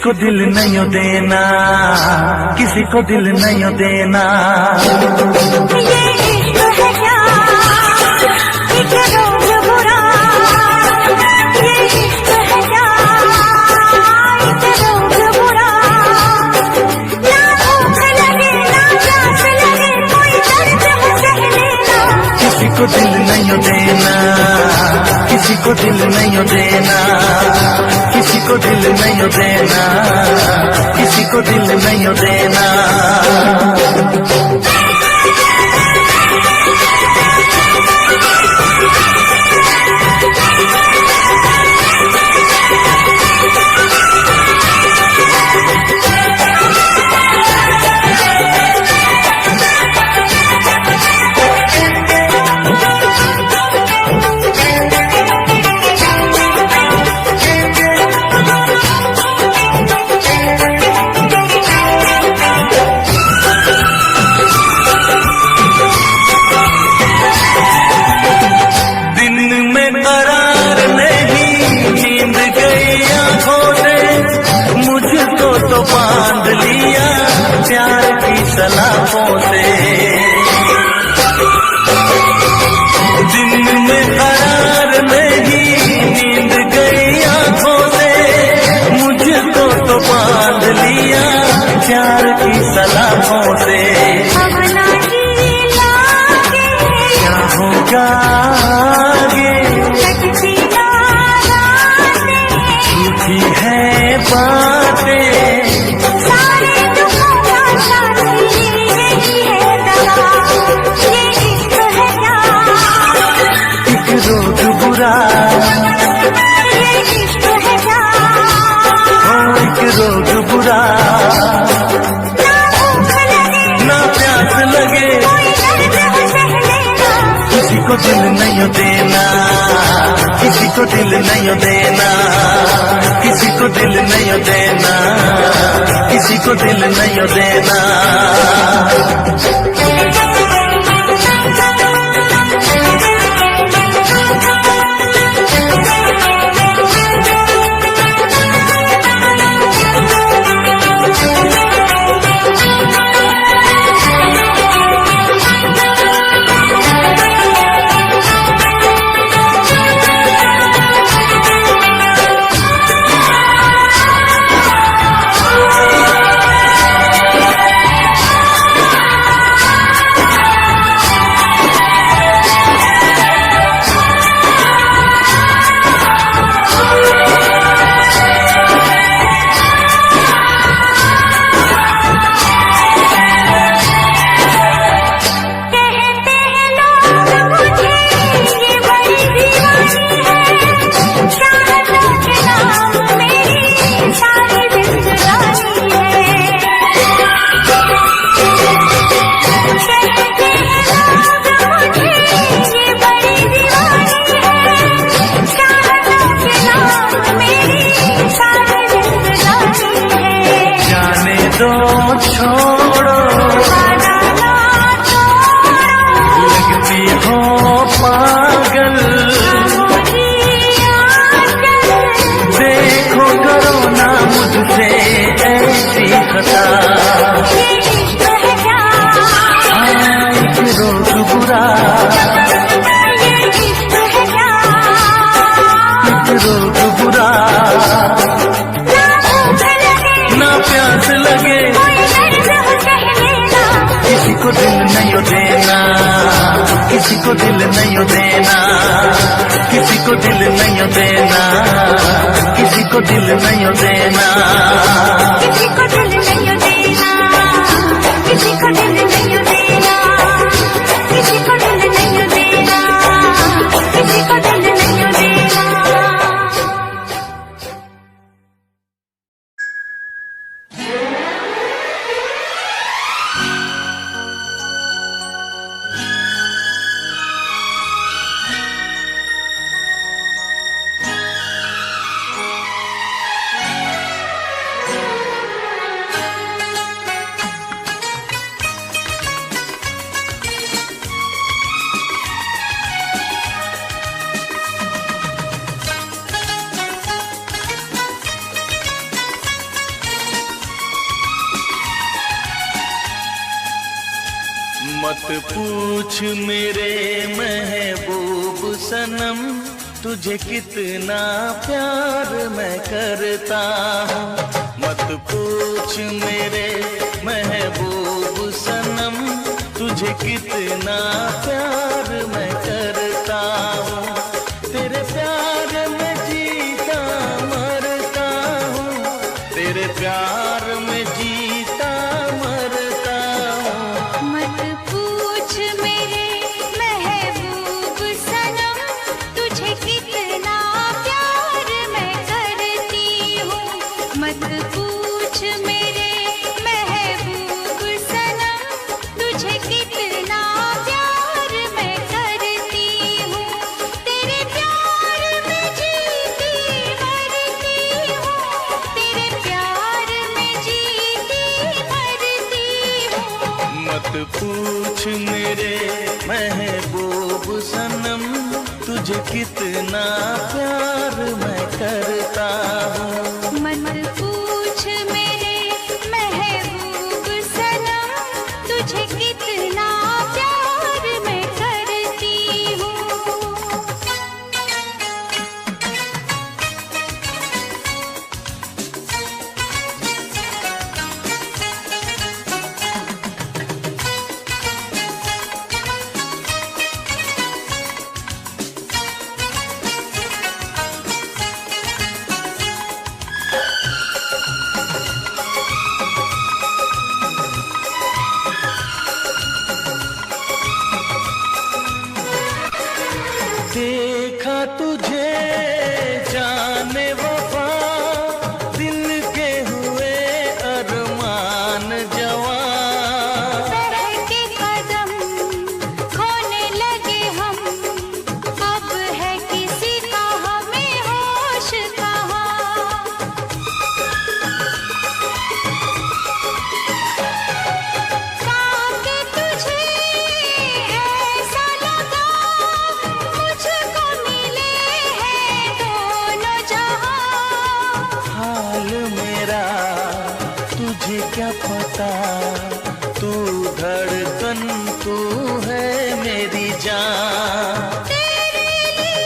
को दिल नहीं देना, किसी को दिल नहीं देना। ये इश्क है क्या, एक रोग बुरा, ये इश्क है क्या, एक रोग बुरा। ना भूख लगे ना प्यास लगे, कोई दर्द है सह लेना। किसी को दिल नहीं देना, किसी को दिल नहीं देना, किसी को दिल नहीं देना, किसी को दिल नहीं देना। तो बांध लिया प्यार की सलाखों से, दिन में करार नहीं, नींद गई आंखों से। मुझको तो बांध लिया प्यार की सलाखों से। अब ना जी लागे, क्या होगा आगे, कटती ना रातें, झूठी है बातें, सारे दुखों का साथी यही है दवा। ये इश्क है क्या, एक रोग बुरा, ये इश्क है क्या, हो एक रोग बुरा। ना भूख लगे ना प्यास लगे, कोई दर्द है सह लेना। किसी को दिल नहीं देना, किसी को दिल नहीं देना, किसी को दिल नहीं देना, किसी को दिल नहीं देना। दो छोड़ो, लगती हो पागल, देखो करो ना मुझसे ऐसी खता। एक रोग बुरा, एक रोग बुरा, ना प्यास लगे, किसी को दिल नहीं देना, किसी को दिल नहीं देना, किसी को दिल नहीं देना, किसी को दिल नहीं देना, किसी को दिल नहीं देना, किसी को दिल नहीं देना, किसी को दिल नहीं देना, किसी को दिल नहीं देना। मत पूछ मेरे महबूब सनम, तुझे कितना प्यार मैं करता हूँ। मत पूछ मेरे महबूब सनम, तुझे कितना प्यार मैं करता हूँ। तेरे प्यार में जीता मरता हूँ, तेरे प्यार में जीता मरता हूँ। मत पूछ मेरे महबूब सनम, तुझे कितना प्यार मैं करती हूँ। मत पूछ मेरे महबूब सनम, तुझे कितना प्यार मैं करती हूँ। तेरे प्यार में जीती मरती हूँ, तेरे प्यार में जीती मरती हूँ। मत पूछ मेरे महबूब सनम, तुझे कितना प्यार मैं करता हूँ। मत पूछ मेरे महबूब सनम, तुझे कितना प्यार मैं करती हूँ। देखा तुझे जाने वफा, दिल के हुए अरमान जवान। बहके कदम खोने लगे हम, अब है किसी का हमें होश कहाँ। पाके तुझे ऐसा लगा, मुझको मिले हैं दोनों जहां। हाल मेरा तुझे क्या पता, तू धड़कन तू है मेरी जान। तेरे लिए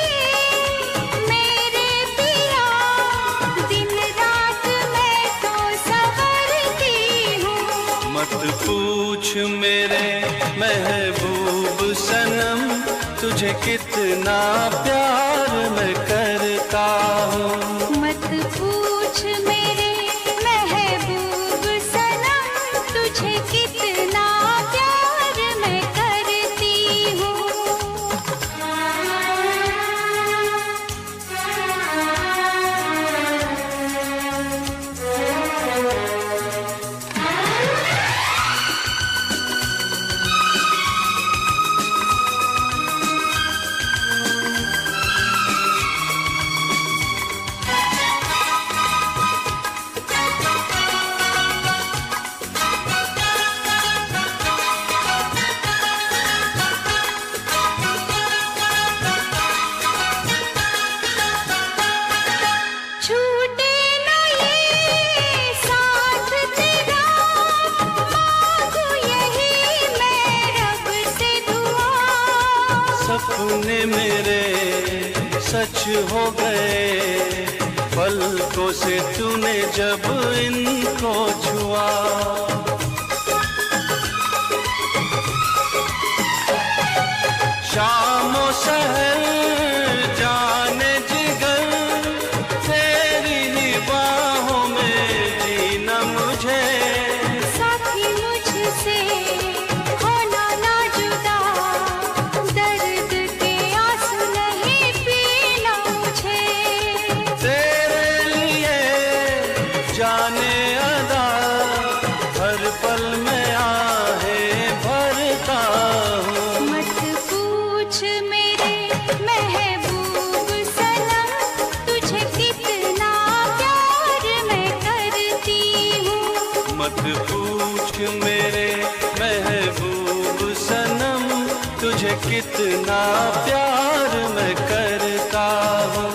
मेरे पिया, दिन रात मैं तो संवरती हूँ। मत पूछ मेरे महबूब सनम, तुझे कितना प्यार मैं करता हूँ। मत पूछ मेरे महबूब सनम, तुझे कितना प्यार मैं करती हूँ। छूटे न ये साथ तेरा, मांगू यही मैं रब से दुआ। सपने मेरे सच हो गए, पलकों से तूने जब इनको छुआ। शामों सहर जाने जिगर, तेरी ही बाहों में जीना मुझे। साथी मुझसे होना ना जुदा, दर्द के आंसू नहीं पीना मुझे। तेरे लिए जाने अदा, हर पल में आहें भरता हूँ। मत पूछ मेरे महबूब सनम, तुझे कितना प्यार मैं करती हूँ। मत पूछ मेरे महबूब सनम, तुझे कितना प्यार मैं करता हूँ।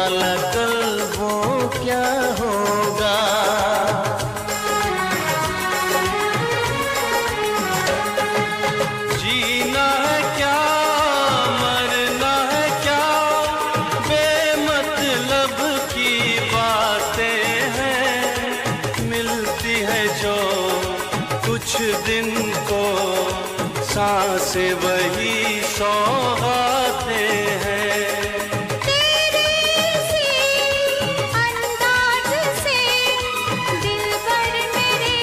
वाला कल वो क्या होगा। जीना है क्या मरना है क्या, बेमतलब की बातें हैं। मिलती है जो कुछ दिन को सांसें वही सौगातें हैं। तेरे से अंदाज से दिलबर मेरे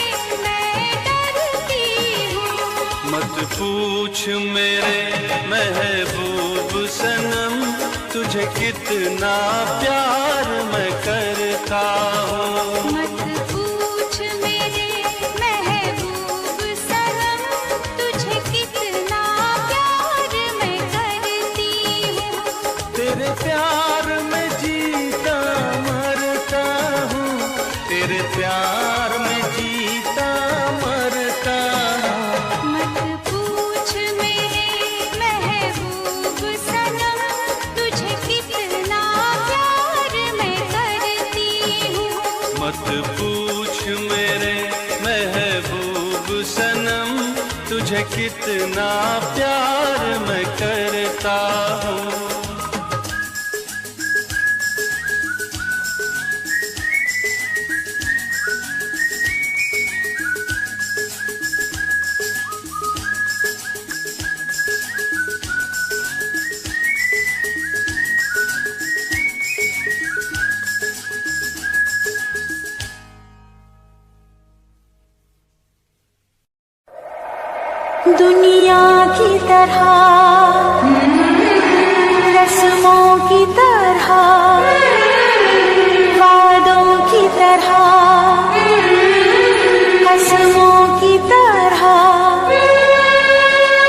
मैं डरती हूँ। मत पूछ मेरे महबूब सनम, तुझे कितना प्यार मैं करता हूँ। मत पूछ मेरे महबूब सनम, तुझे कितना प्यार मैं करती हूँ। तेरे प्यार में जीता मरता हूँ, तेरे प्यार में जीता मरता हूँ। मत पूछ मेरे महबूब सनम, तुझे कितना प्यार मैं करती हूँ। मत पूछ मेरे महबूब सनम, तुझे कितना प्यार मैं करता हूँ। दुनिया की तरह रस्मों की तरह वादों की तरह कसमों की तरह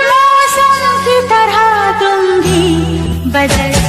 मौसम की तरह तुम भी बदल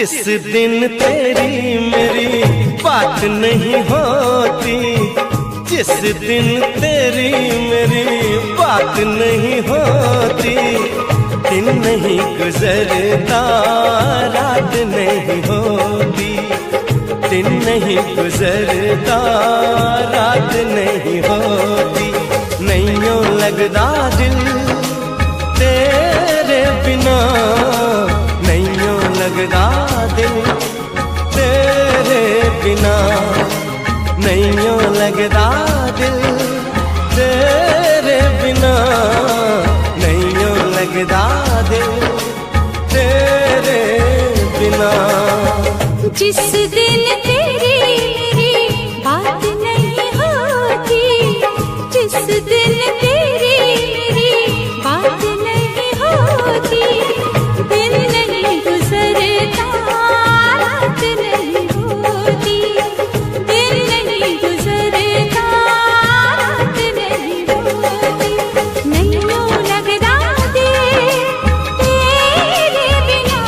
जिस दिन तेरी मेरी बात नहीं होती, जिस दिन तेरी मेरी बात नहीं होती, दिन नहीं गुजरता रात नहीं होती, दिन नहीं गुजरता रात नहीं होती। नैयों लगदा दिल तेरे बिना, नैयों लगदा दिल तेरे बिना, नैयों लगदा दिल तेरे बिना, नैयों लगदा दिल तेरे बिना। जिस दिन तेरी मेरी बात नहीं होती, जिस दिन तेरी मेरी बात नहीं होती, दिन नहीं गुजरता रात नहीं होती, दिन नहीं गुजरता रात नहीं होती। नैयों लगदा दिल तेरे बिना,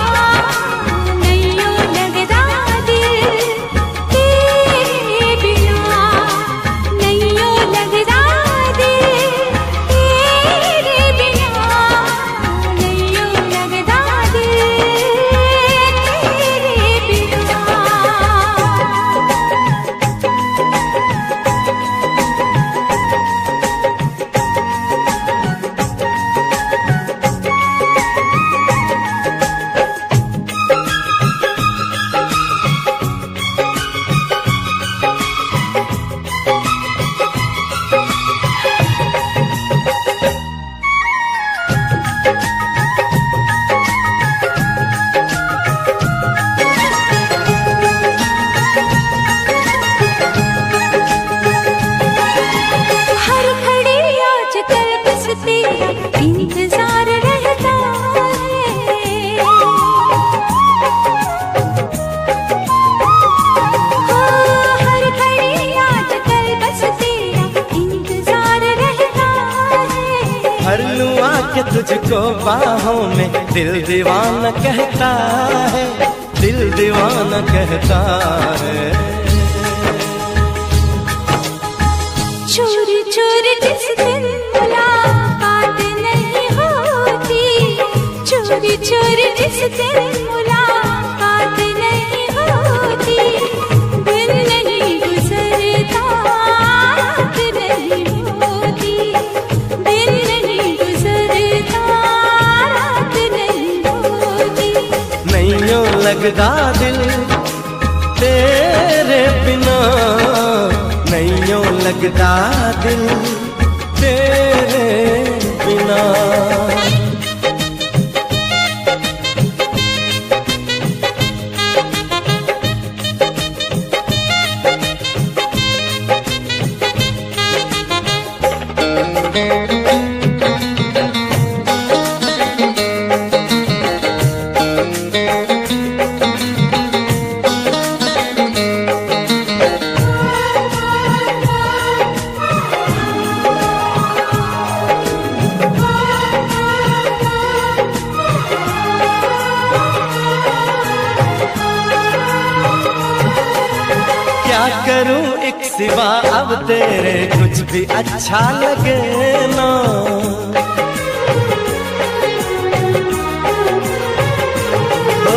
नैयों लगदा दिल तेरे बिना, नैयों लगदा दिल तेरे बिना, नैयों लगदा दिल तेरे बिना। हर घड़ी आजकल बस तेरा इंतजार रहता है, हाँ, हर घड़ी आजकल बस तेरा इंतजार रहता है। हर लूं आके तुझको बाहों में, दिल दीवाना कहता है, दिल दीवाना कहता है। चोरी चोरी जिस दिन मुलाकात नहीं होती, चोरी चोरी जिस दिन मुलाकात नहीं होती, दिन नहीं गुजरता रात नहीं होती, दिन नहीं गुजरता रात नहीं होती। नैयों लगदा दिल तेरे बिना, नैयों लगदा दिल तेरे बिना। क्या करूं एक सिवा अब तेरे कुछ भी अच्छा लगे ना, ओ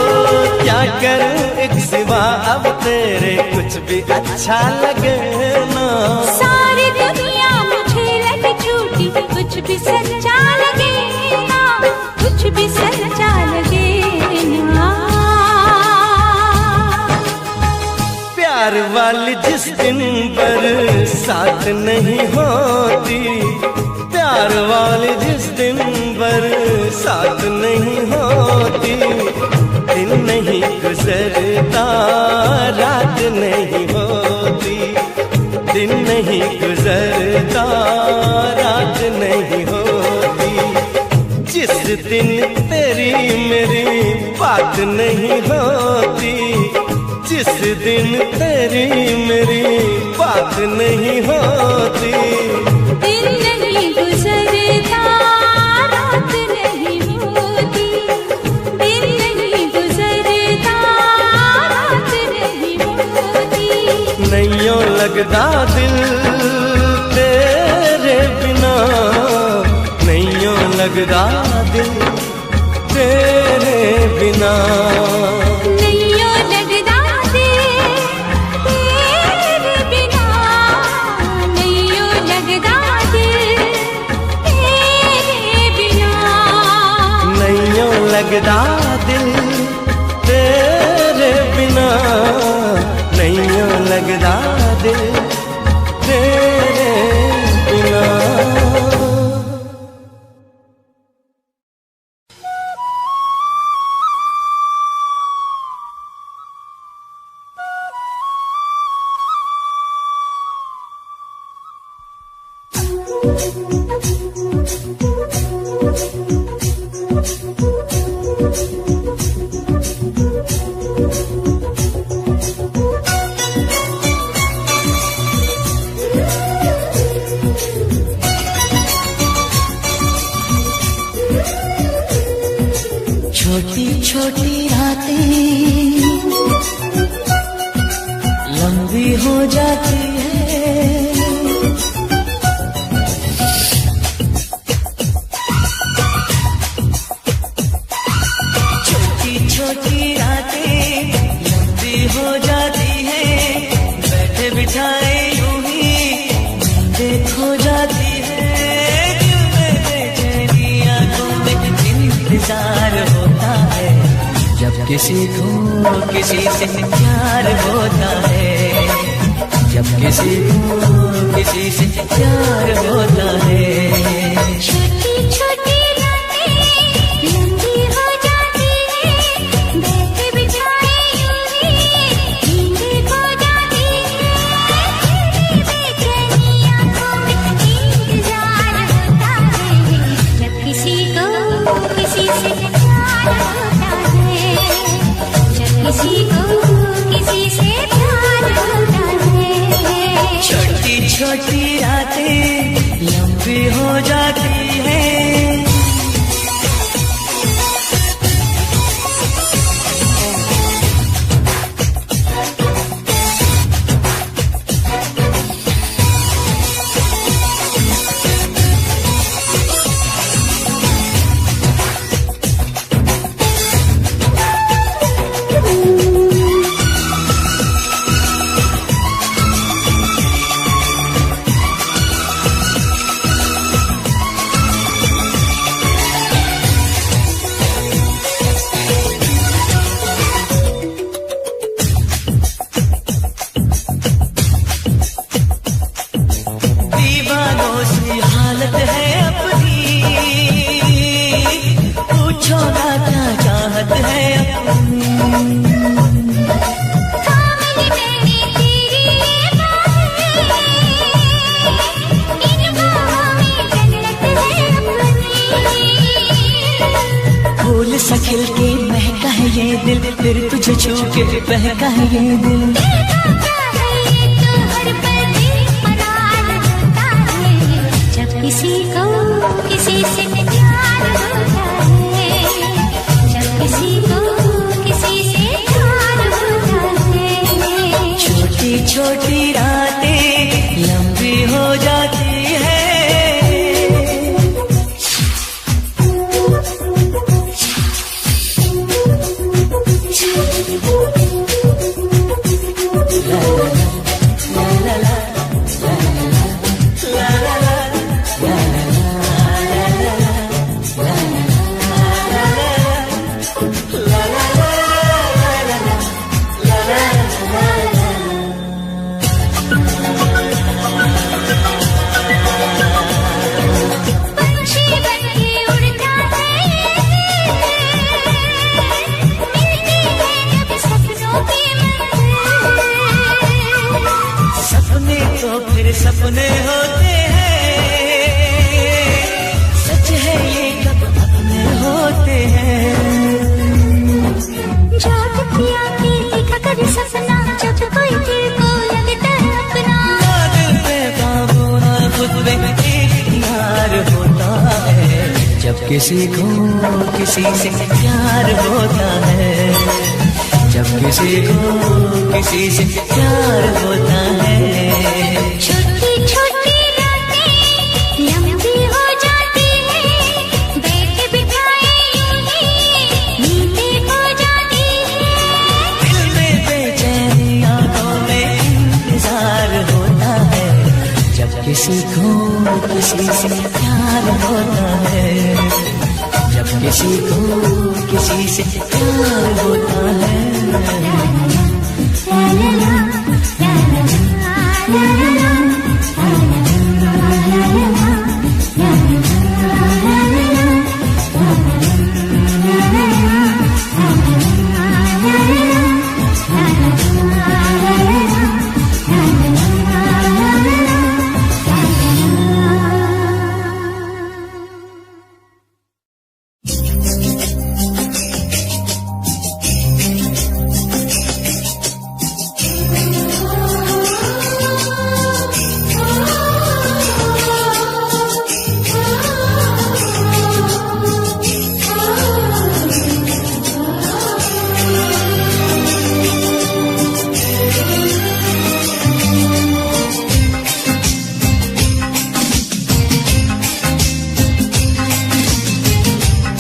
क्या करूं एक सिवा अब तेरे कुछ भी अच्छा लगे ना। सारी दुनिया मुझे लगे झूठी, कुछ भी सच्चा लगे ना, कुछ भी सच्चा लगे ना। प्यार वाली जिस दिन बरसात नहीं होती, प्यार वाली जिस दिन बरसात नहीं होती, दिन नहीं गुजरता रात नहीं होती, दिन नहीं गुजरता रात नहीं होती। जिस दिन तेरी मेरी बात नहीं होती, जिस दिन तेरी मेरी बात नहीं होती, दिन नहीं गुजरता रात नहीं होती, दिन नहीं गुजरता लगदा दिल तेरे बिना, नहीं यूं लगदा दिल तेरे बिना। नैयो लगदा दिल तेरे बिना, नैयो लगदा दिल तेरे बिना। नैयो लगदा दिल तेरे बिना, नैयो लगदा दिल तेरे बिना। छोटी छोटी रातें लंबी हो जाती है, छोटी छोटी रातें लंबी हो जाती है, बैठे बिठाए यूं ही नींदें खो जाती है। दिल में बेचैनी आंखों में इंतजार होता है, जब किसी को किसी से प्यार होता है, जब किसी को किसी से प्यार होता है। छोटी छोटी रातें लंबी हो जाती है, बैठे बिठाए यूं ही नींदें खो जाती है। तेरी बेचैनी आंखों में इंतजार होता है, जब किसी को किसी से प्यार होता है, जब किसी को किसी से प्यार होता है। छोटी छोटी रातें लंबी हो जाती है। दीवानों सी हालत है अपनी, पूछो ना क्या चाहत है अपनी। थामली मैंने तेरी ये बाहें, इन बाहों में जन्नत है अपनी। फूल सा खिल के महका है ये दिल, फिर तुझे छू के बहका है ये दिल। देखा क्या है ये तो हर पल बेकरार होता है, जब किसी को किसी से प्यार होता है, जब किसी को किसी से प्यार होता है। छोटी छोटी रातें लंबी हो जाती है। पंछी बनके उड़ता है ये दिल, मिलती है जब सपनों की मंजिल। सपने तो फिर सपने होते हैं, सच है ये कब अपने होते हैं। जागती आंखें देखा कर सपना, जब कोई दिल को लगता है अपना। ना दिल पे काबू ना खुद पे इख्तियार होता है, जब किसी को किसी से प्यार होता है, जब किसी को किसी से प्यार होता है। छोटी छोटी रातें लंबी हो जाती है, बैठे बिठाए यूं ही नींदें हो जाती है। दिल में बेचैनी आंखों में इंतजार होता है, जब किसी को किसी से प्यार होता है। जब किसी को किसी से प्यार होता है।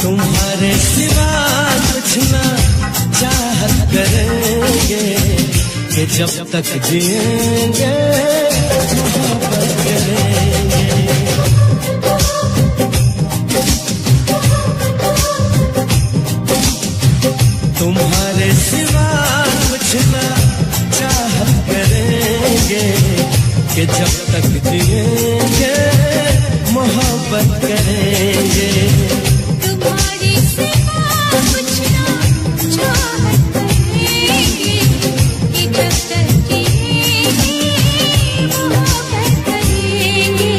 तुम्हारे सिवा कुछ ना चाहत करेंगे कि जब तक जिएंगे मोहब्बत करेंगे। तुम्हारे सिवा कुछ ना चाहत करेंगे कि जब तक जिएंगे मोहब्बत करेंगे। तुम्हारी सिवा कुछ ना चाहत करेंगे कि जब तक जिएंगे मोहब्बत करेंगे।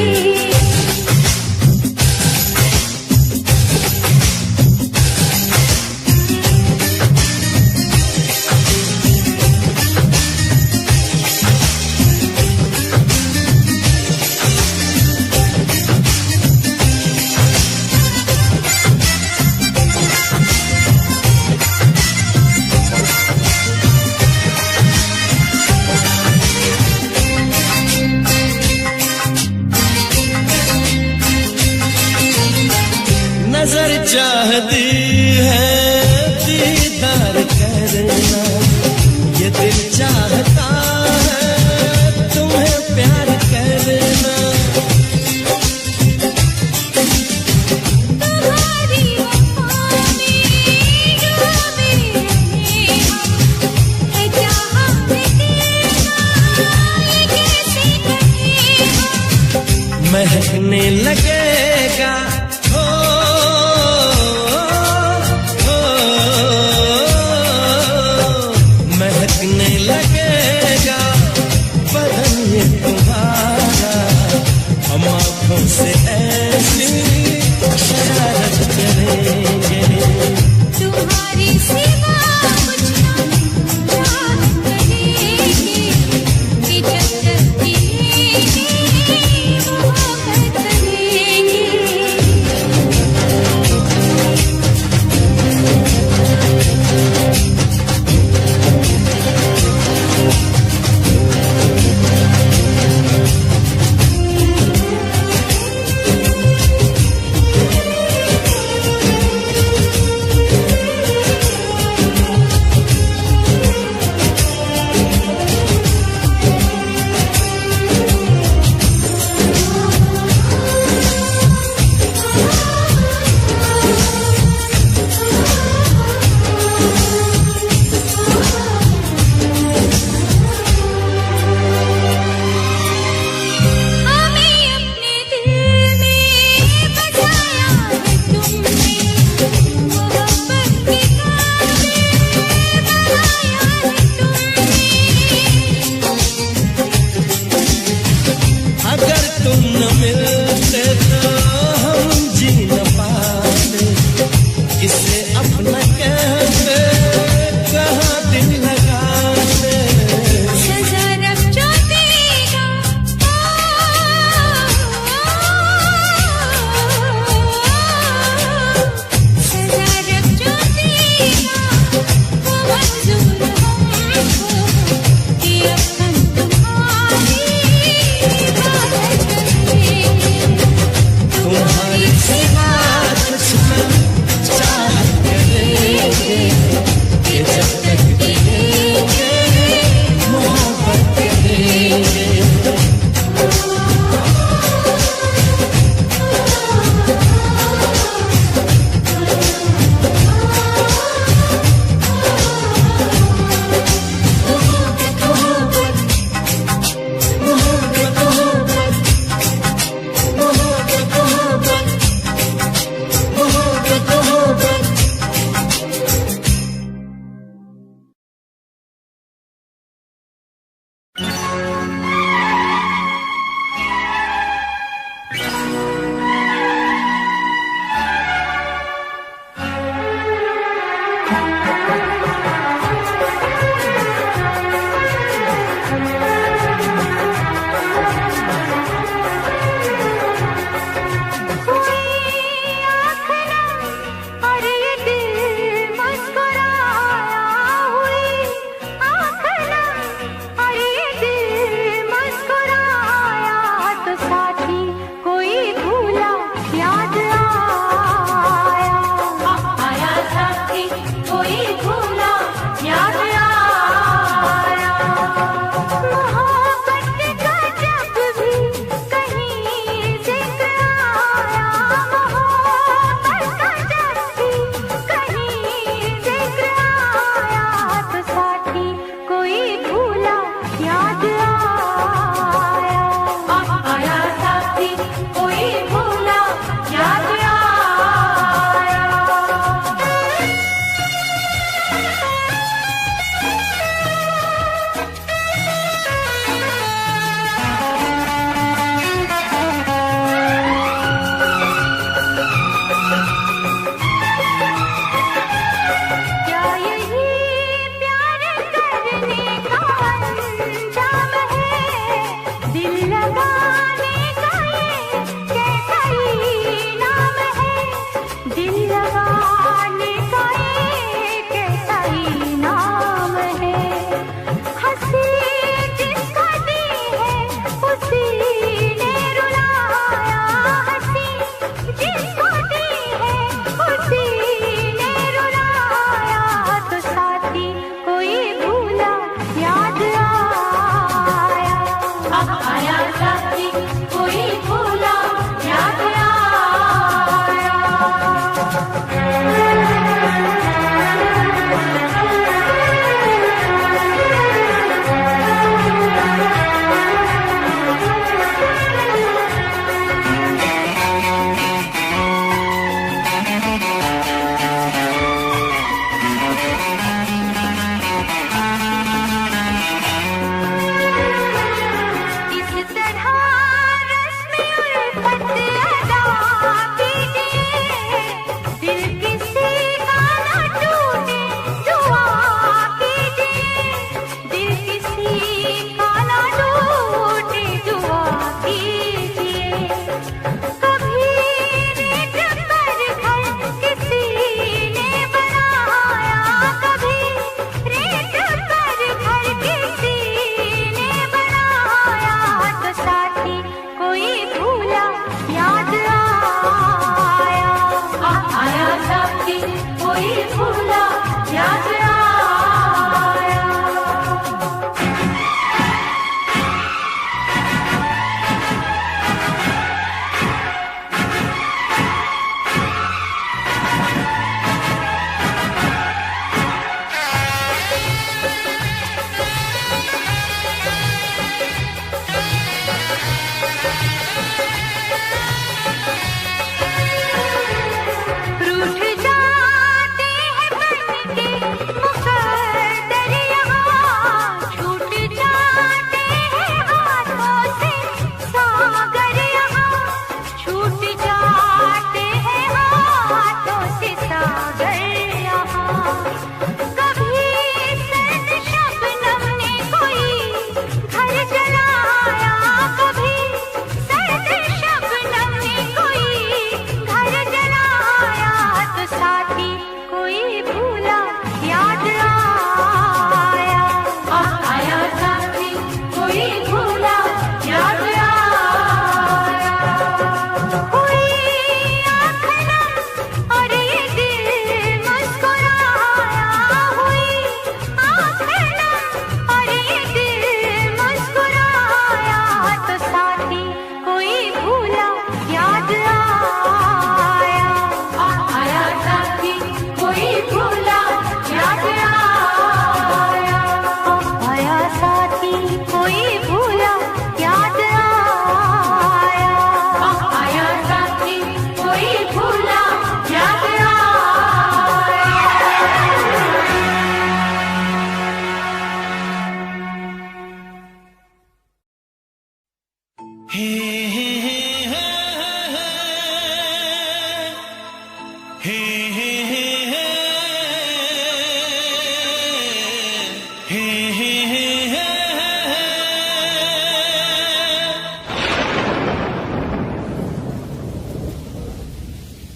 नजर चाहती है दीदार करना, ये दिल चाहता है तुम्हें प्यार करना। तुम्हारी वफा में डूबे रहे हम, है चाह में तेरा ये कैसे कहे हम। महकने लगेगा महकने लगेगा बदन ये तुम्हारा, हम आँखों से ऐसी शरारत करेंगे। तुम्हारी सिवा कुछ ना चाहत करेंगे कि जब तक जिएंगे मोहब्बत करेंगे।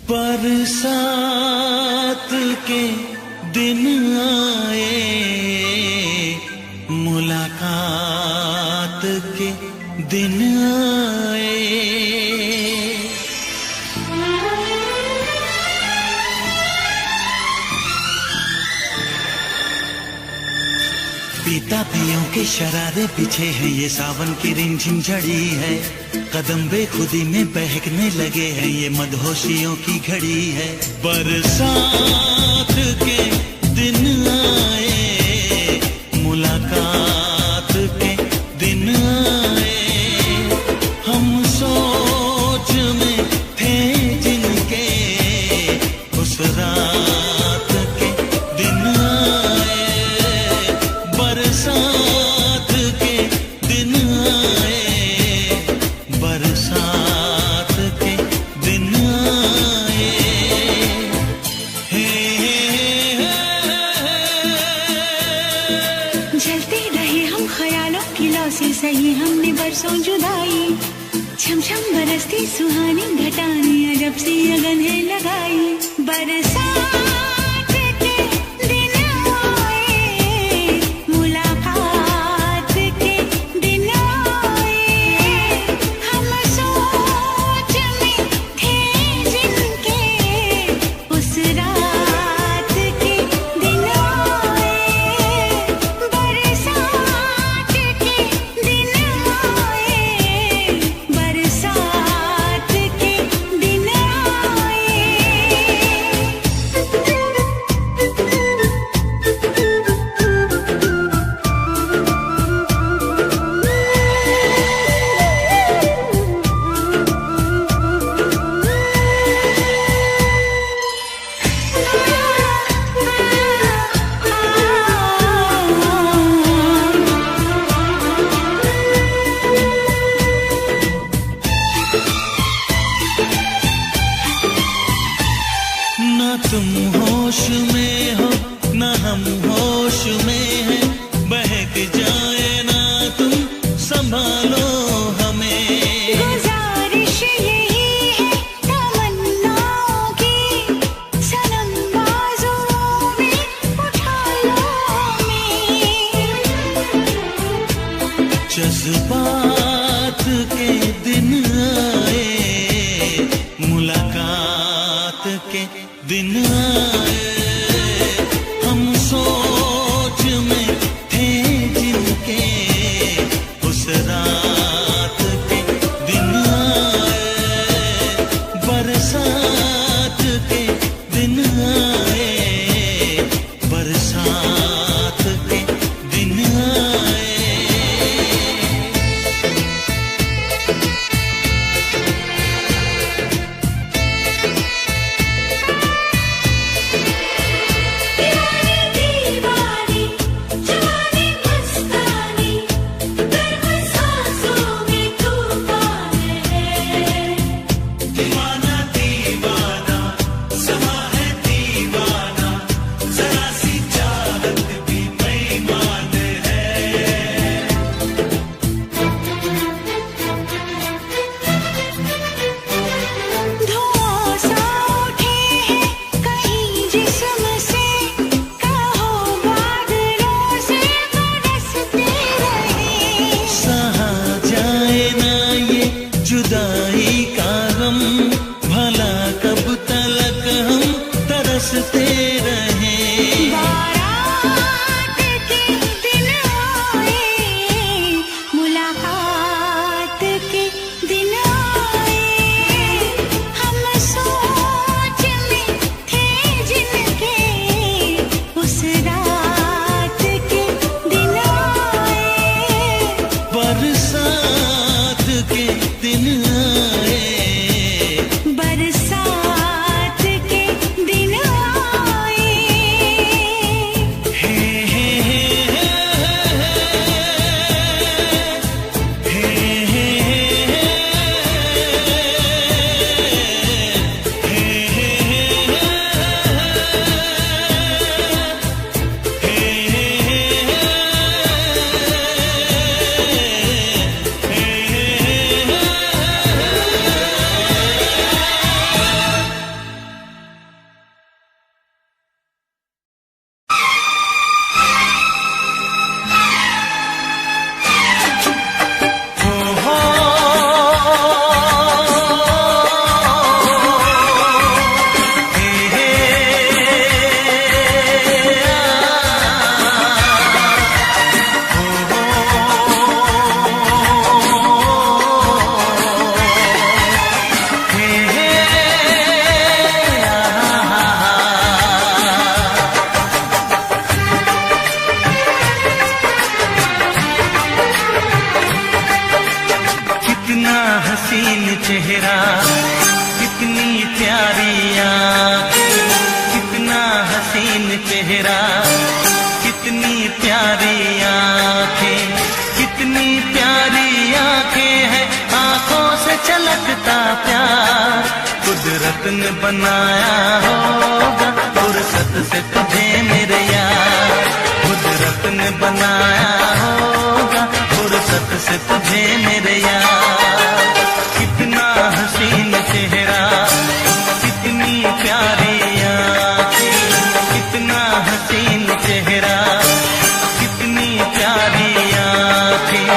बरसात के दिन आए, मुलाकात के दिन आए। पीता पियों के शरारे पीछे हैं, ये सावन की रिमझिम झड़ी है। कदम बेखुदी में बहकने लगे हैं, ये मदहोशियों की घड़ी है। बरसात के दिन आए, मुलाकात के दिन आए। हम सोच में थे जिनके, उस रात के दिन आए। बरसात के दिन आए, बरसात के दिन आए। जलते रहे हम ख्यालों की लौ से सही हमने बरसों जुदाई। छम छम बरसती सुहानी घटानी अजब सी अगन है लगाई। बरसात के दिन आए, मुलाकात के दिन आए। हम सोच में थे जिनके, उस रात के दिन आए। बरसात के दिन आए, बरसात के दिन आए। ना तुम होश में हो, ना हम होश में हैं। बहक जाए ना तुम, संभालो हमें। गुजारिश यही है तमन्नाओं की, सनम बाजुओं में उठा लो हमें। जज्बात के दिन आए, मुलाकात के दिन आए। हम सोच में थे जिनके, उस रात के दिन आए। बरसात के दिन आए, बरसात के दिन आए। कुदरत ने बनाया होगा फुर्सत से तुझे मेरे यार, कुदरत ने बनाया होगा फुर्सत से तुझे मेरे यार। कितना हसीन चेहरा, कितनी प्यारी आँखें, कितना हसीन चेहरा, कितनी प्यारी आँखें,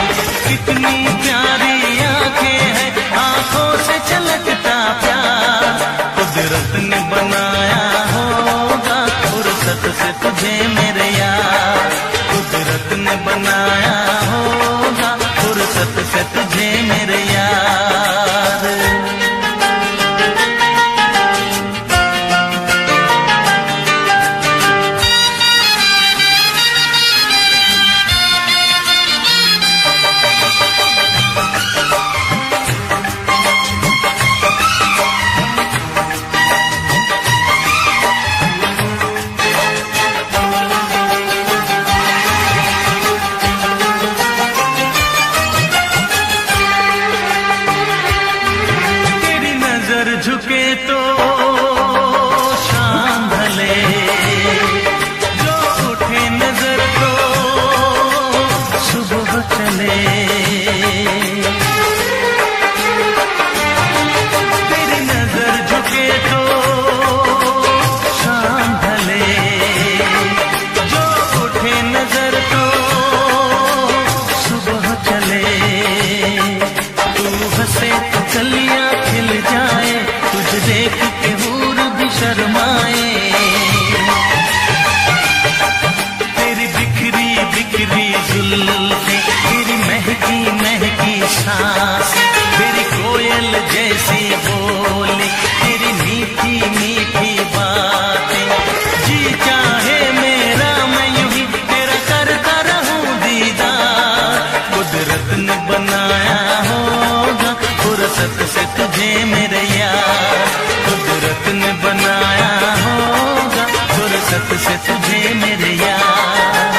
कितनी प्यारी आँखें हैं, आँखों से छलकता प्यार। कुदरत ने बनाया होगा फुर्सत से तुझे मेरे यार, कुदरत ने बनाया होगा फुर्सत से तुझे मेरे यार। झुके तो शाम ढले, जो उठे नजर तो सुबह चले। तेरी नजर झुके तो शाम ढले, जो उठे नजर तो सुबह चले। तू हंसे तो कलियां खिल जाए, तुझे देख के हूर भी शर्माए। तेरी बिखरी बिखरी जुल्फें, तेरी महकी महकी सांस, तेरी कोयल जैसी बोली, तेरी मीठी मीठी बातें। जी चाहे मेरा मैं यूं ही तेरा करता रहूं दीदार। कुदरत ने बनाया होगा फुर्सत से तुझे मेरे यार, कुदरत ने बनाया होगा फुर्सत से तुझे मेरे यार।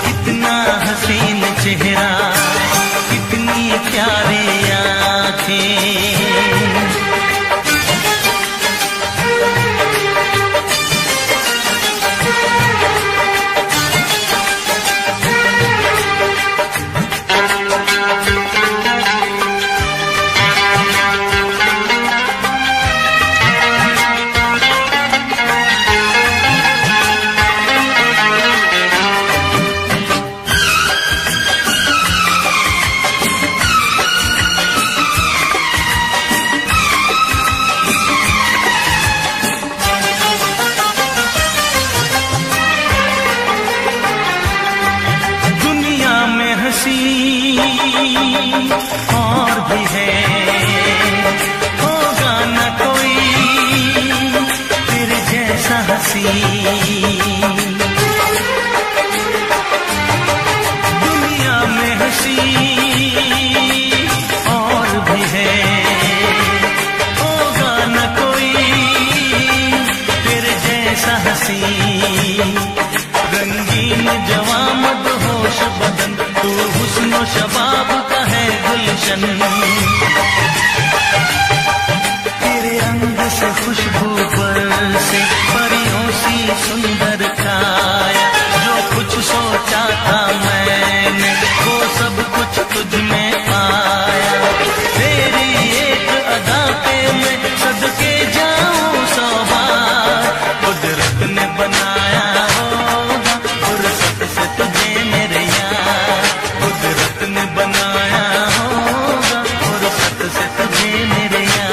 कितना हसीन चेहरा, कितनी प्यारी आँखें। और भी है, होगा न कोई तेरे जैसा हंसी। दुनिया में हंसी और भी है, होगा न कोई तेरे जैसा हंसी। रंगीन जवां मदहोश बदन, तू हुस्न शबाब का है गुलशन। तेरे रंग से खुशबू बरसे, परियों सी सुंदर काया। जो कुछ सोचा था मैंने वो सब कुछ तुझ में पाया। तेरी एक अदा पे मैं सदके जाऊं 100 बार। कुदरत ने बनाया होगा फुर्सत से तुझे मेरे यार, कुदरत ने बनाया होगा फुर्सत से तुझे मेरे यार।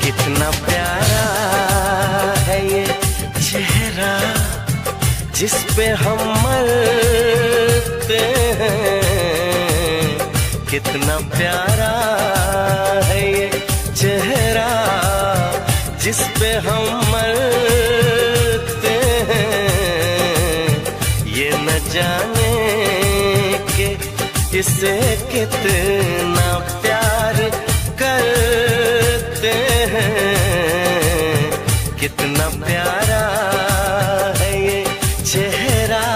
कितना प्यारा है ये चेहरा, जिस पे हम मर हैं। कितना प्यारा है ये चेहरा जिस पे हम मरते हैं। ये न जाने कि इसे कितना प्यार करते हैं। कितना प्यारा है ये चेहरा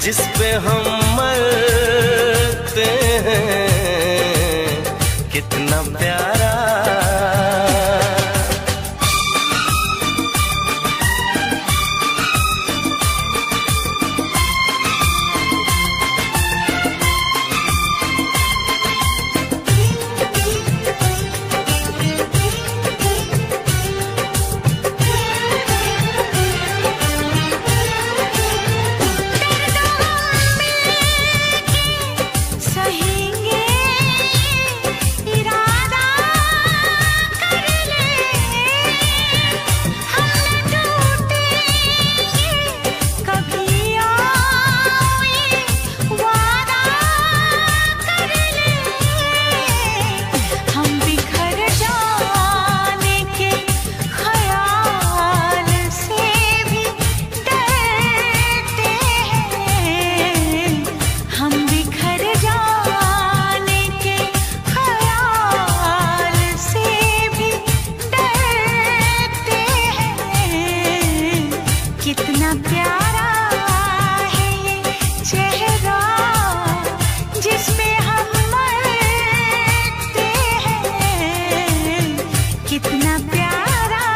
जिस पे हम मरते हैं। कितना प्यारा। सहेंगे इरादा कर ले, हम न टूटेंगे कभी आओ ये वादा कर ले। हम बिखर जाने के ख्याल से भी डरते हैं। हम बिखर जाने के ख्याल से भी डरते हैं। कितना प्यारा है ये चेहरा जिस पे हम मरते हैं। कितना प्यारा।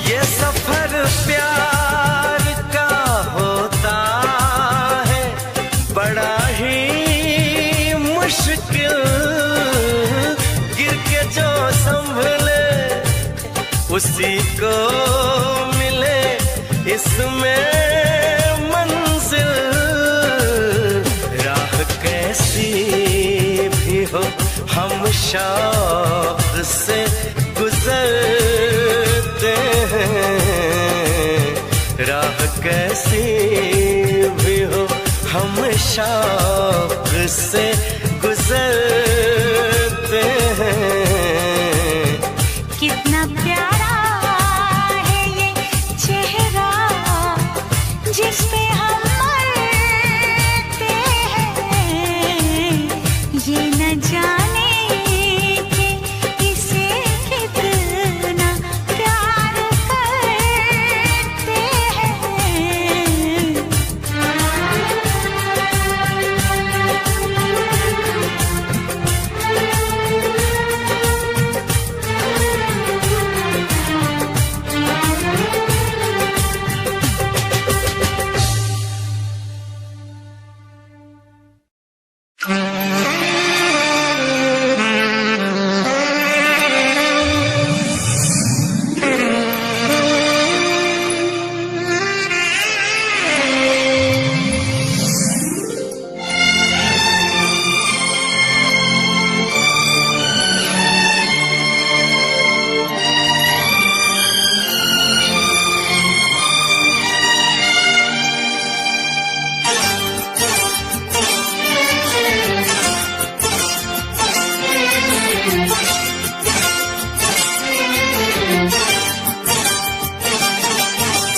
ये सफर प्यार का होता है बड़ा ही मुश्किल। गिर के जो संभले उसी को मिले इसमें मंजिल। राह कैसी भी हो हम शौक से गुजरते हैं। राह कैसी भी हो हम शौक से गुजरते हैं। कितना प्यारा है ये चेहरा जिस पे हम मरते हैं। ये न जाने कि इसे कितना प्यार करते हैं।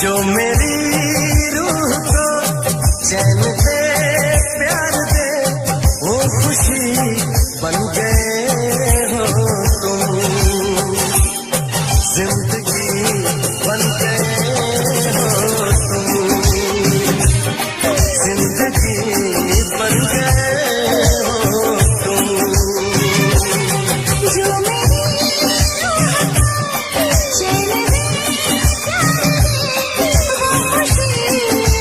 जो मेरी रूह को चैन दे प्यार दे वो खुशी बन गए हो तुम। जिंदगी बन गए हो तुम। जिंदगी बन गए हो तुम। जो मेरी चैन दे वो खुशी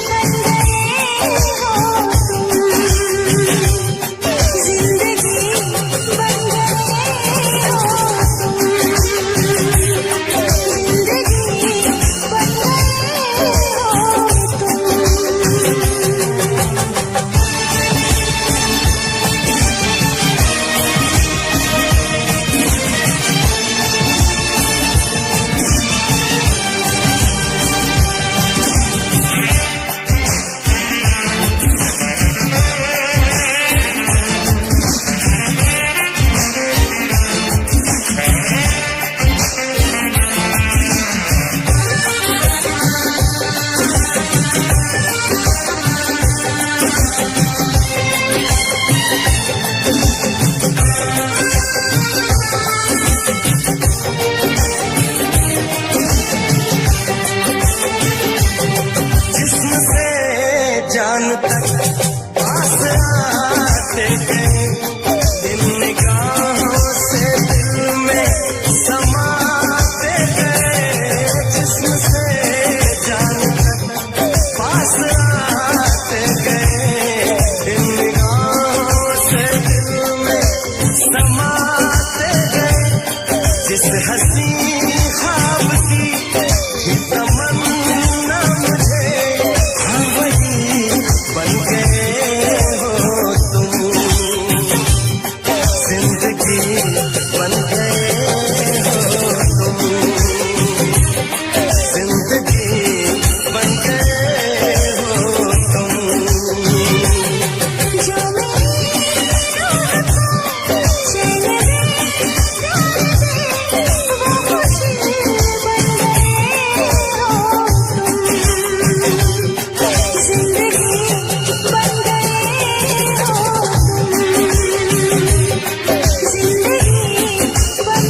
बन गए हो तुम। जिंदगी आते गए, इन निगाहों से दिल में समाते गए, जिस्म से जान तक पास आते गए, इन निगाहों से दिल में समाते गए, जिस हंसी ख्वाब की तमन्ना मुझे, हाँ वही बन गए हो तुम, जिंदगी बन गए हो तुम, जिंदगी बन गए हो तुम। जो मेरी रूह को चैन दे, प्यार दे, वो खुशी बन गए हो तुम, जिंदगी बन गए हो तुम, जिंदगी बन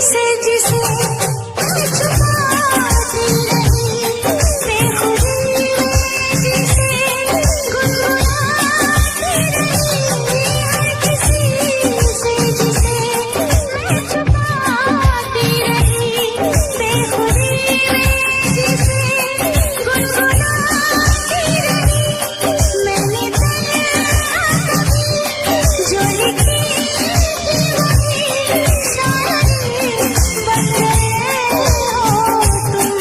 से जिसे छुपाती रही, बेखुदी जिसे गुनगुनाती रही, हर किसी से जिसे मैं छुपाती रही, बेखुदी जिसे गुनगुनाती रही, मैंने तन्हा कभी जो लिखी वही शायरी बन गए हो तुम,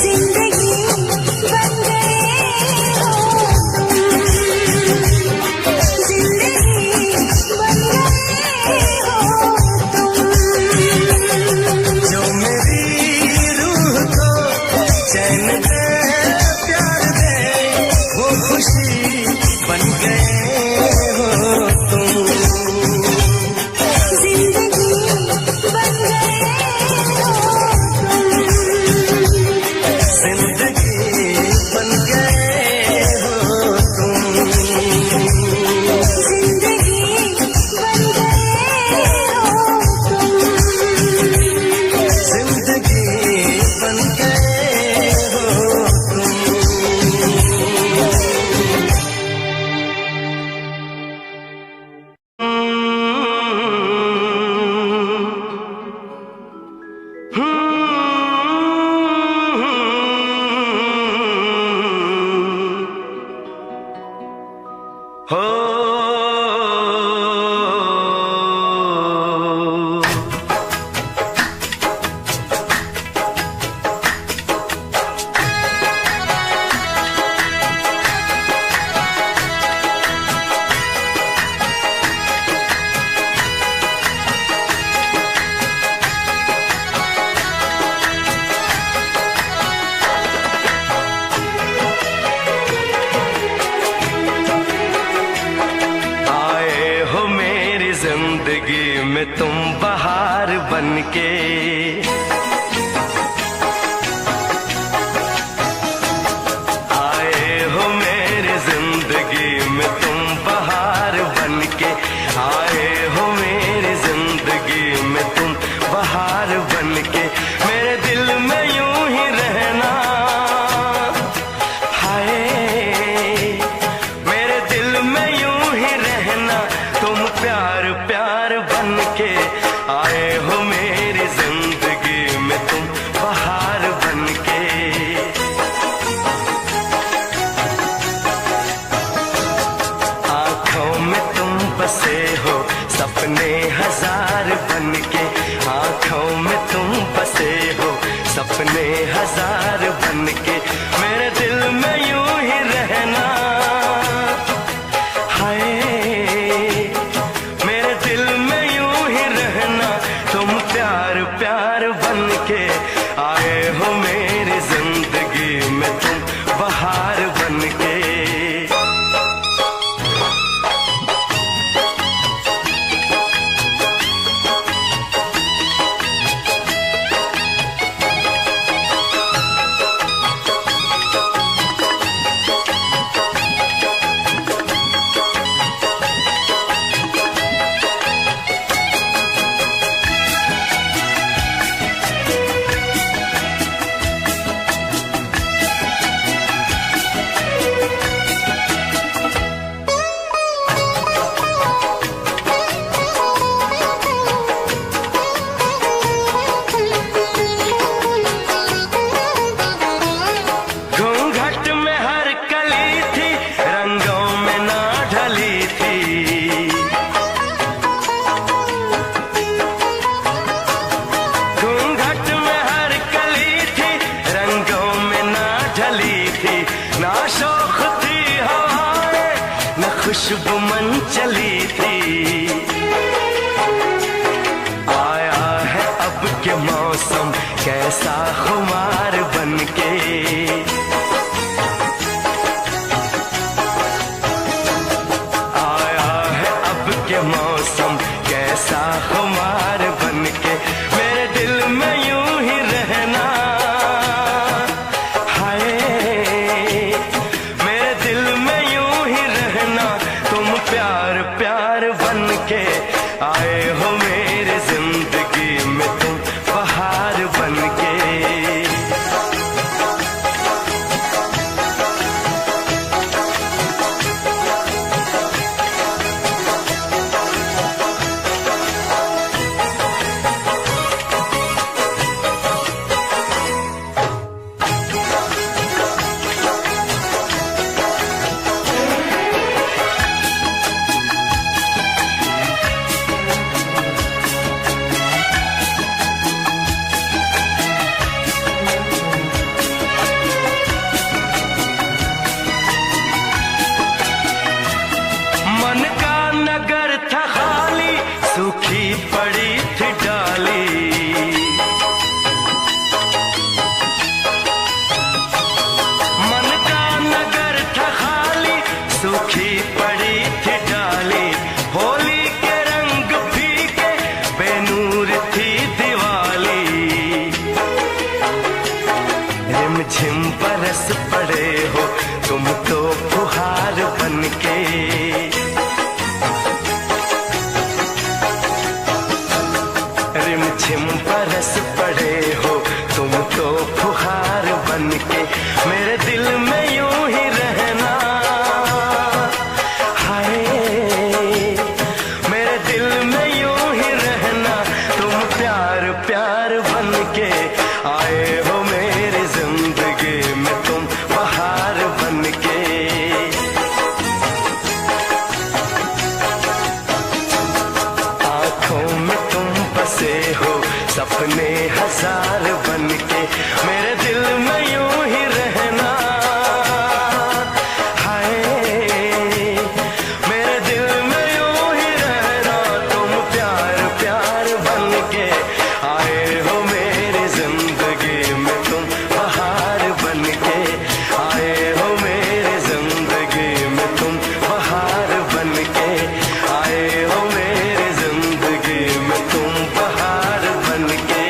जिंदगी बन गए हो तुम, जिंदगी बन गए हो तुम। जो मेरी रूह को चैन दे, प्यार दे, वो खुशी बन गए हो तुम, जिंदगी बन गए हो तुम, जिंदगी बन गए हो तुम, जिंदगी बन गए हो तुम। जिंदगी बन गए हो तुम। हो जिंदगी में तुम बहार बनके, आए हो मेरी जिंदगी में तुम बहार बनके, आए हो मेरी जिंदगी में तुम बहार बनके, मेरे दिल में यूं ही रहना, हाय मेरे दिल में यूं ही रहना, तुम प्यार प्यार बनके, आए हो मेरी जिंदगी में तुम बहार बनके। आंखों में तुम बसे हो सपने हजार बनके, आंखों में तुम बसे हो सपने हजार बनके, मेरे दिल में यूं ही रहना, हाय मेरे दिल में प्यार बन के आए हो मेरी जिंदगी में तुम बहार बन के। खुशबू मन चली थी, आया है अब के मौसम कैसा खुमार बनके। आया है अब के मौसम कैसा खुमार बनके। मेरे दिल में यूं ही रहना, हाय मेरे दिल में यूं ही रहना। तुम प्यार प्यार बन के आए हो मेरी जिंदगी में तुम बहार बन के। सूखी पड़ी थी डाली, मन का नगर था खाली, सूखी पड़ी थी डाली। होली के रंग फीके बेनूर थी दिवाली। रिमझिम बरस पड़े हो तुम तो फुहार बनके। रिमझिम बरस पड़े हो तुम तो फुहार बनके। मेरे दिल में यूं ही रहना, हाय मेरे दिल में यूं ही रहना। तुम प्यार प्यार बनके आए हो मेरी जिंदगी में तुम बहार बनके। आंखों में तुम बसे हो सपने हजार बनके। मेरे दिल में यूं ही रहना, हाय मेरे दिल में यूं ही रहना। तुम प्यार प्यार बनके आए हो मेरी जिंदगी में तुम बहार बनके। आए हो मेरी जिंदगी में तुम बहार बनके। आए हो मेरी जिंदगी में तुम बहार बनके।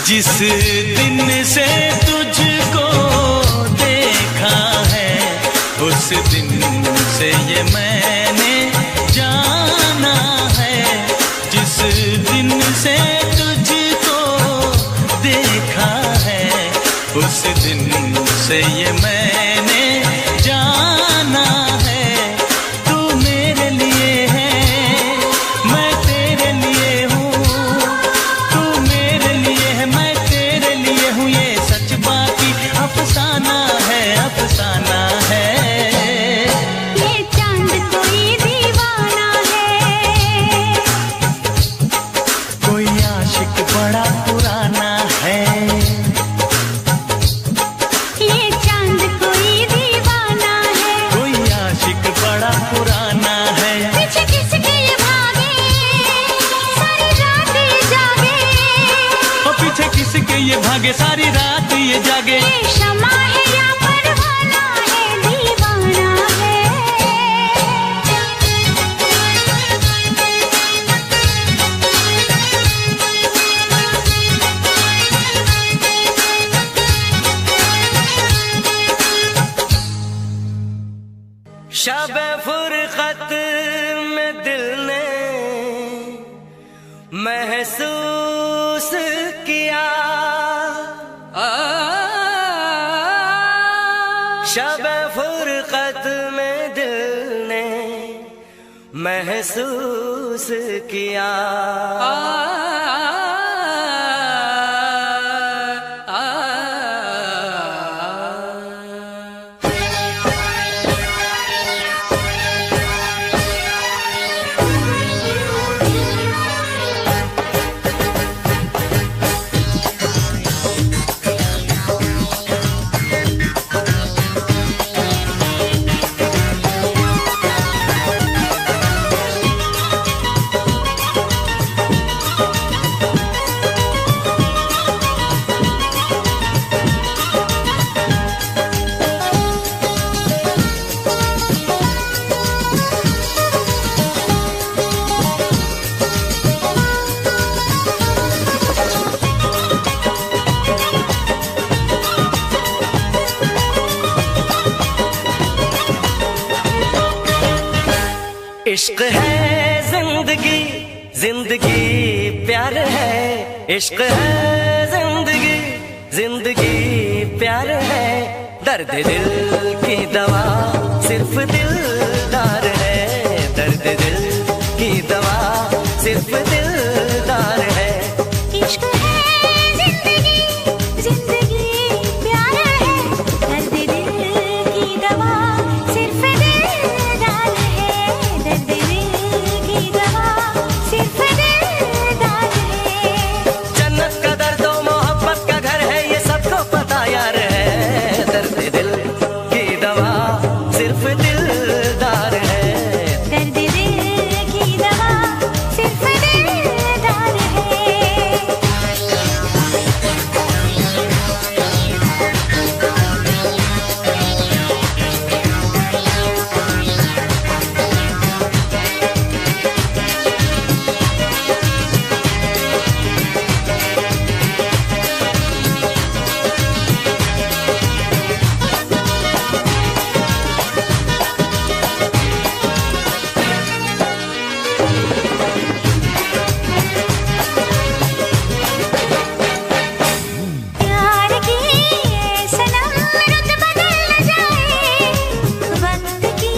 जिस दिन से तुझको देखा है उस दिन से ये मैंने जाना है। जिस दिन से तुझको देखा है उस दिन से ये मैंने जाना है। तू मेरे लिए है मैं तेरे लिए हूँ, तू मेरे लिए है मैं तेरे लिए हूँ, ये सच बाकी अफसाना है, अफसाना है। ये चांद कोई दीवाना है, कोई आशिक बड़ा पुराना है। ये चांद कोई दीवाना है, कोई आशिक बड़ा पुराना है। पीछे किसके ये भागे सारी रात ये जागे, और पीछे किसके ये भागे सारी रात ये जागे। ये शमा है या परवाना है, दीवाना है। शब फुरकत में दिल ने महसूस किया, शब फुरकत में दिल ने महसूस किया। इश्क है जिंदगी, जिंदगी प्यार है। इश्क है जिंदगी, जिंदगी प्यार है। दर्द दिल की दवा सिर्फ दिलदार है, दर्द दिल की दवा सिर्फ दिलदार है। इश्क है जिंदगी, जिंदगी प्यार है। दर्द दिल की दवा सिर्फ दिलदार है, दर्द दिल की दवा सिर्फ दिलदार है। जन्नत का दर्द और मोहब्बत का घर है, ये सबको पता यार है। दर्द दिल की दवा सिर्फ दिलदार है। दर्द दिल की दवा सिर्फ दिलदार है। प्यार की ये सनम रुत बदल न जाए, वक्त की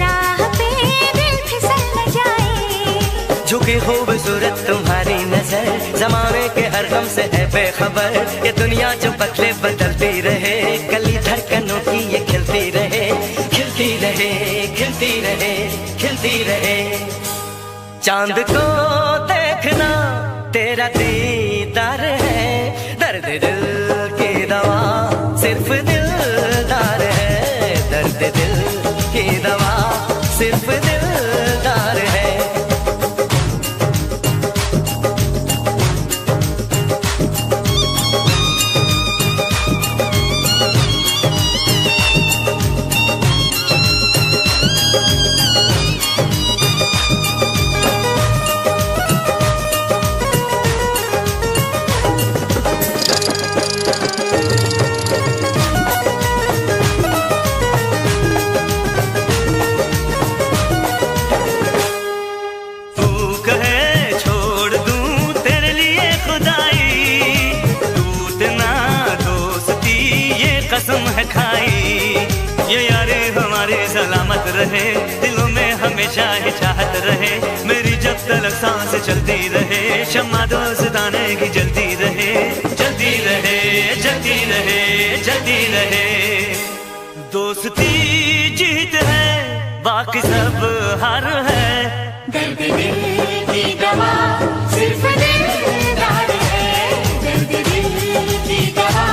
राह पे दिल फिसल न जाए। झुकी खूबसूरत तुम्हारी नजर जमाने के हर गम से है बेखबर। ये दुनिया जो बदले बदलती रहे, गली धड़कनों की ये खिलती रहे, खिलती रहे, खिलती रहे, खिलती रहे। चांद को देखना तेरा दीदार है। दर्द दिल की दवा सिर्फ दिलदार है, दर्द दिल की दवा सिर्फ दिलदार है। रहे, दिलों में हमेशा ही चाहत रहे, मेरी जब तक सांस चलती रहे, शम्मा दोस्ताने की जलती रहे, जलती रहे, जलती रहे, जलती रहे। दोस्ती जीत है, बाकी सब हार है। दर्द दिल की दवा सिर्फ दिलदार है, दर्द दिल की दवा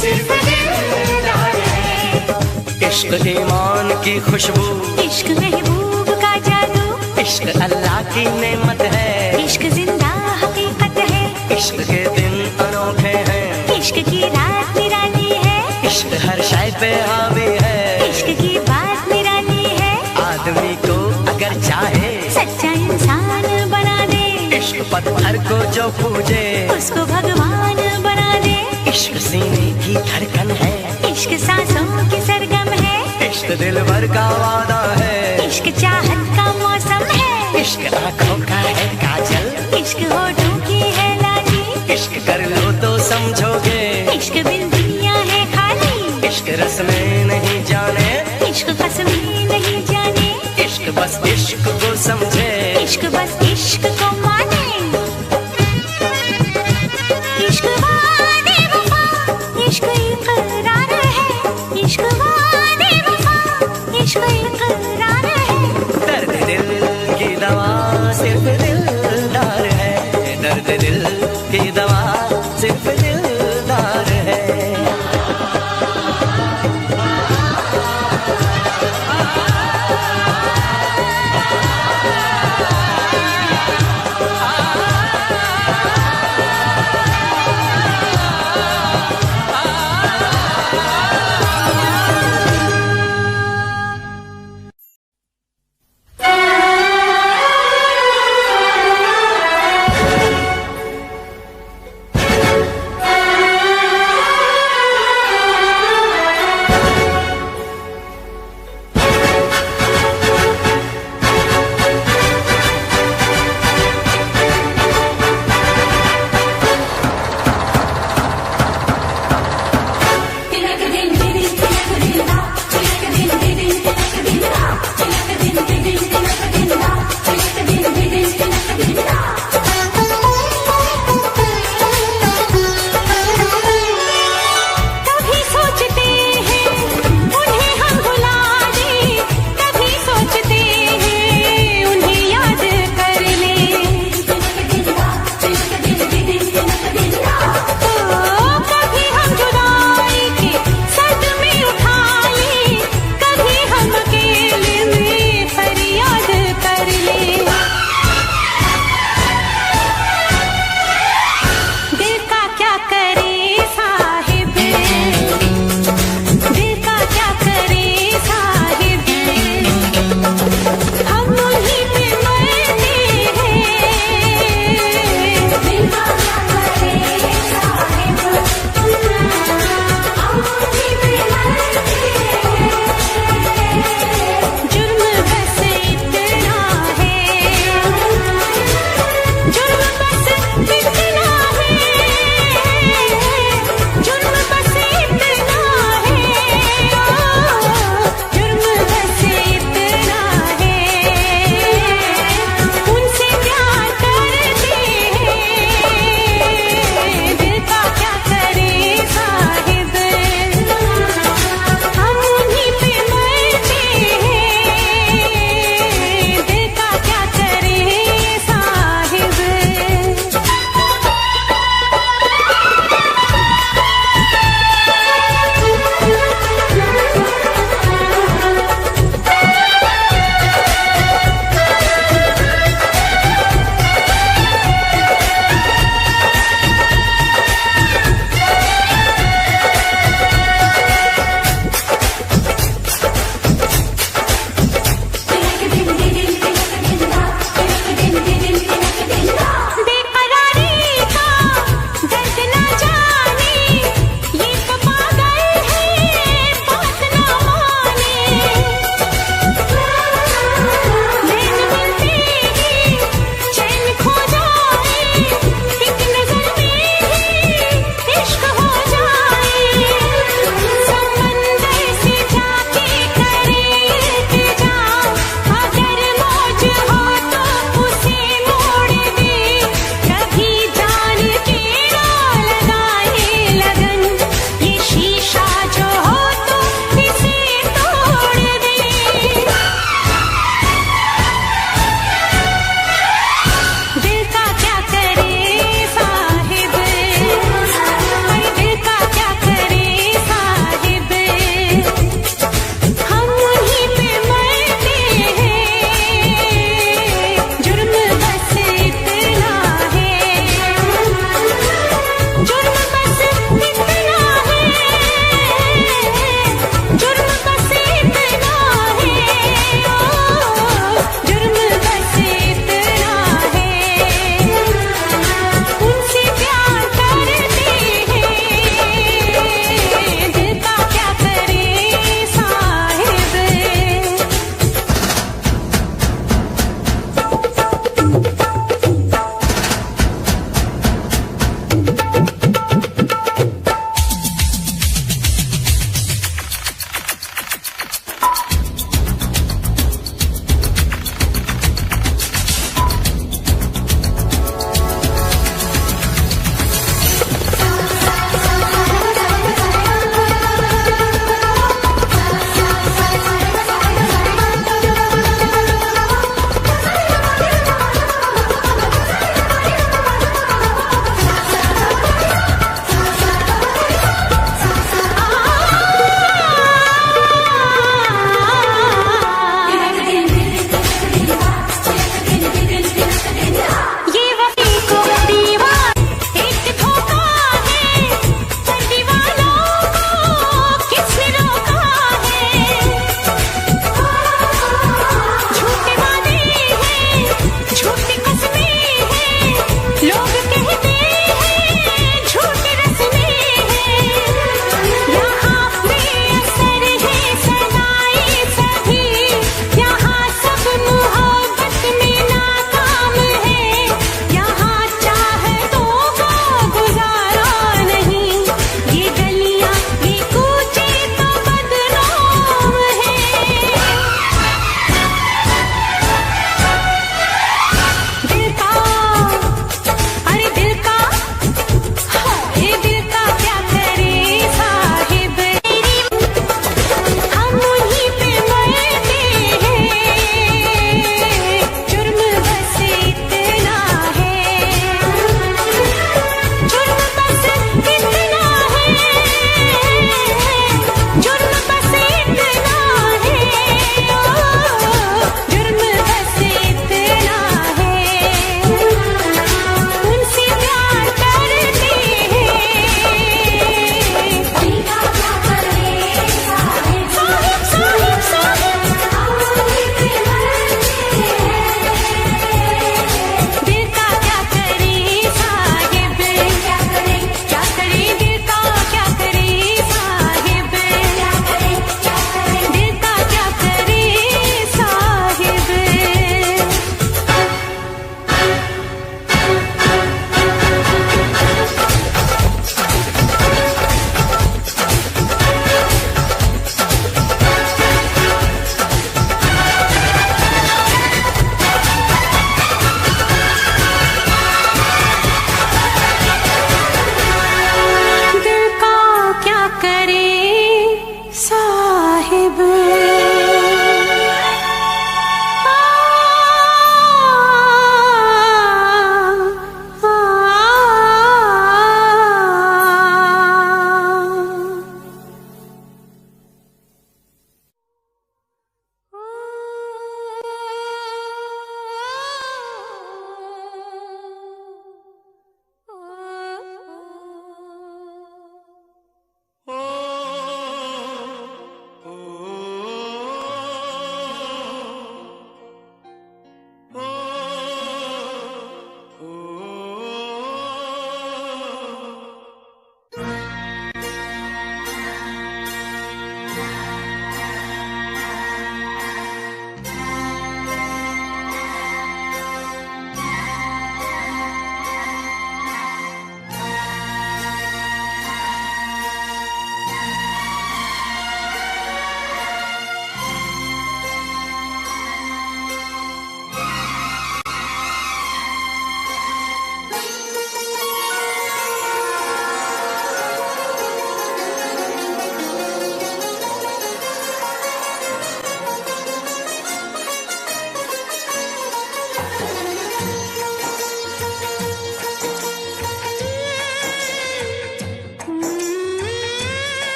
सिर्फ दिलदार है। इश्क ईमान की खुशबू, इश्क महबूब का जादू, इश्क अल्लाह की नेमत है, इश्क जिंदा हकीकत है, इश्क के दिन अनोखे हैं, इश्क की रात निराली है, इश्क हर शय पे हावी है, इश्क की बात निराली है। आदमी को अगर चाहे सच्चा इंसान बना दे, इश्क पत्थर को जो पूजे उसको भगवान बना दे। इश्क सीने की धड़कन है, इश्क सांसों की सरगम है, इश्क दिलबर का वादा है, इश्क चाहत का मौसम है, इश्क आंखों का है काजल, इश्क होठों की है लाली, इश्क कर लो तो समझोगे, इश्क बिन दुनिया है खाली, इश्क रस्में नहीं जाने, इश्क कसमें नहीं जाने, इश्क बस इश्क को समझे, इश्क बस इश्क को माने। इश्क वादे वफा, इश्क इकरार है, इश्क वादे वफा, इश्क इकरार है। दर्द दिल की दवा सिर्फ दिलदार है, दर्द दिल की दवा सिर्फ दिलदार है।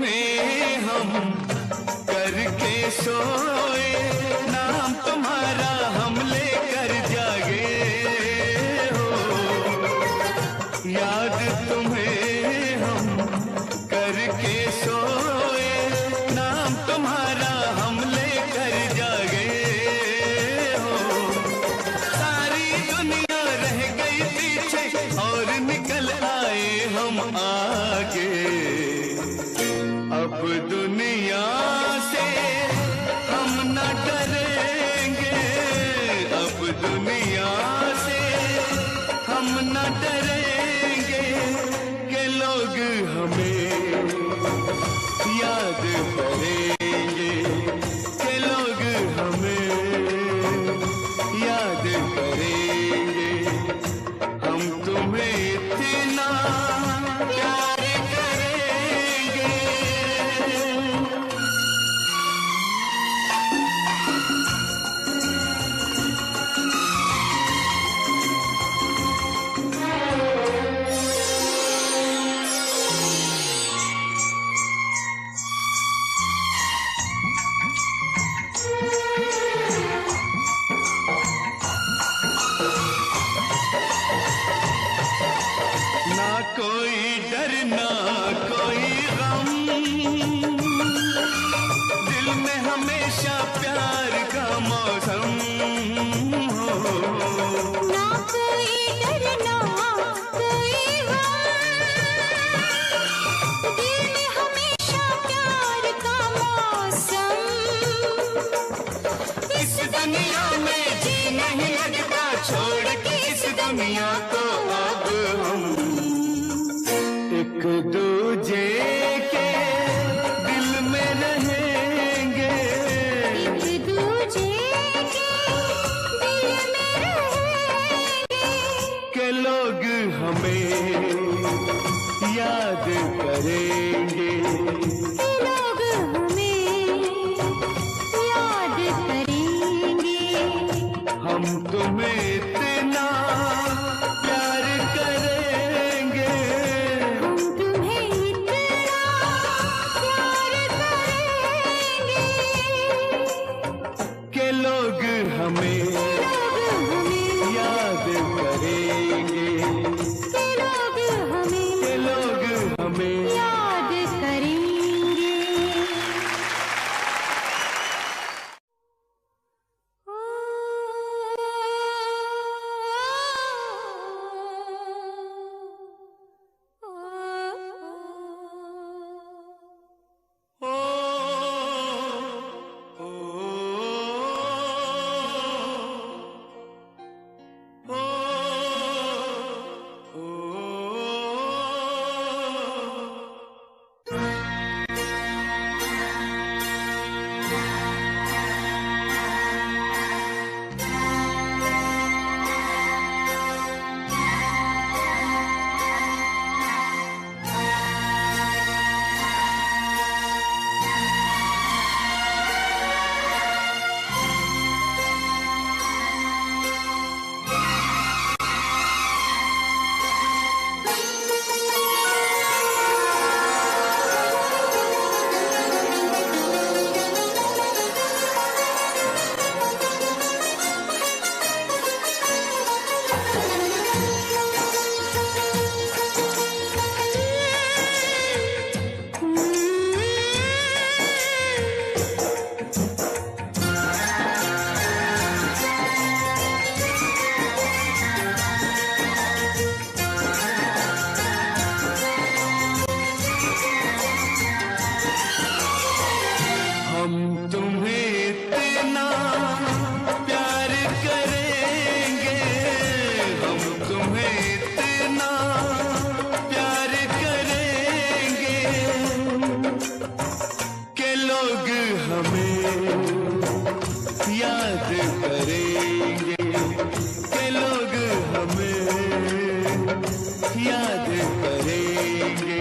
तुम्हें हम करके सोए, नाम तुम्हारा हम लेकर जागे हो। याद तुम्हें हम करके सोए, नाम तुम्हारा हम लेकर जागे हो। सारी दुनिया रह गई पीछे और निकल आए हम आगे। अब दुनिया से हम न डरेंगे, अब दुनिया से हम न डरेंगे कि लोग हमें याद करेंगे, कि लोग हमें याद करेंगे। हम तुम्हें इतना प्यार करेंगे। ना कोई डर ना कोई गम, दिल में हमेशा प्यार का मौसम हो। ना कोई डर ना कोई गम, दिल में हमेशा प्यार का मौसम। इस दुनिया में जी नहीं लगता, छोड़ के इस दुनिया को अब हम एक दूजे के दिल में रहेंगे, एक दूजे के दिल में रहेंगे। के लोग हमें याद करेंगे, के लोग हमें याद करेंगे। हम तुम्हें इतना प्यार करेंगे, हम तुम्हें इतना प्यार करेंगे के लोग हमें लोग हमें याद करेंगे, के लोग हमें के लोग हमें याद करेंगे।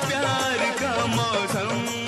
प्यार का मौसम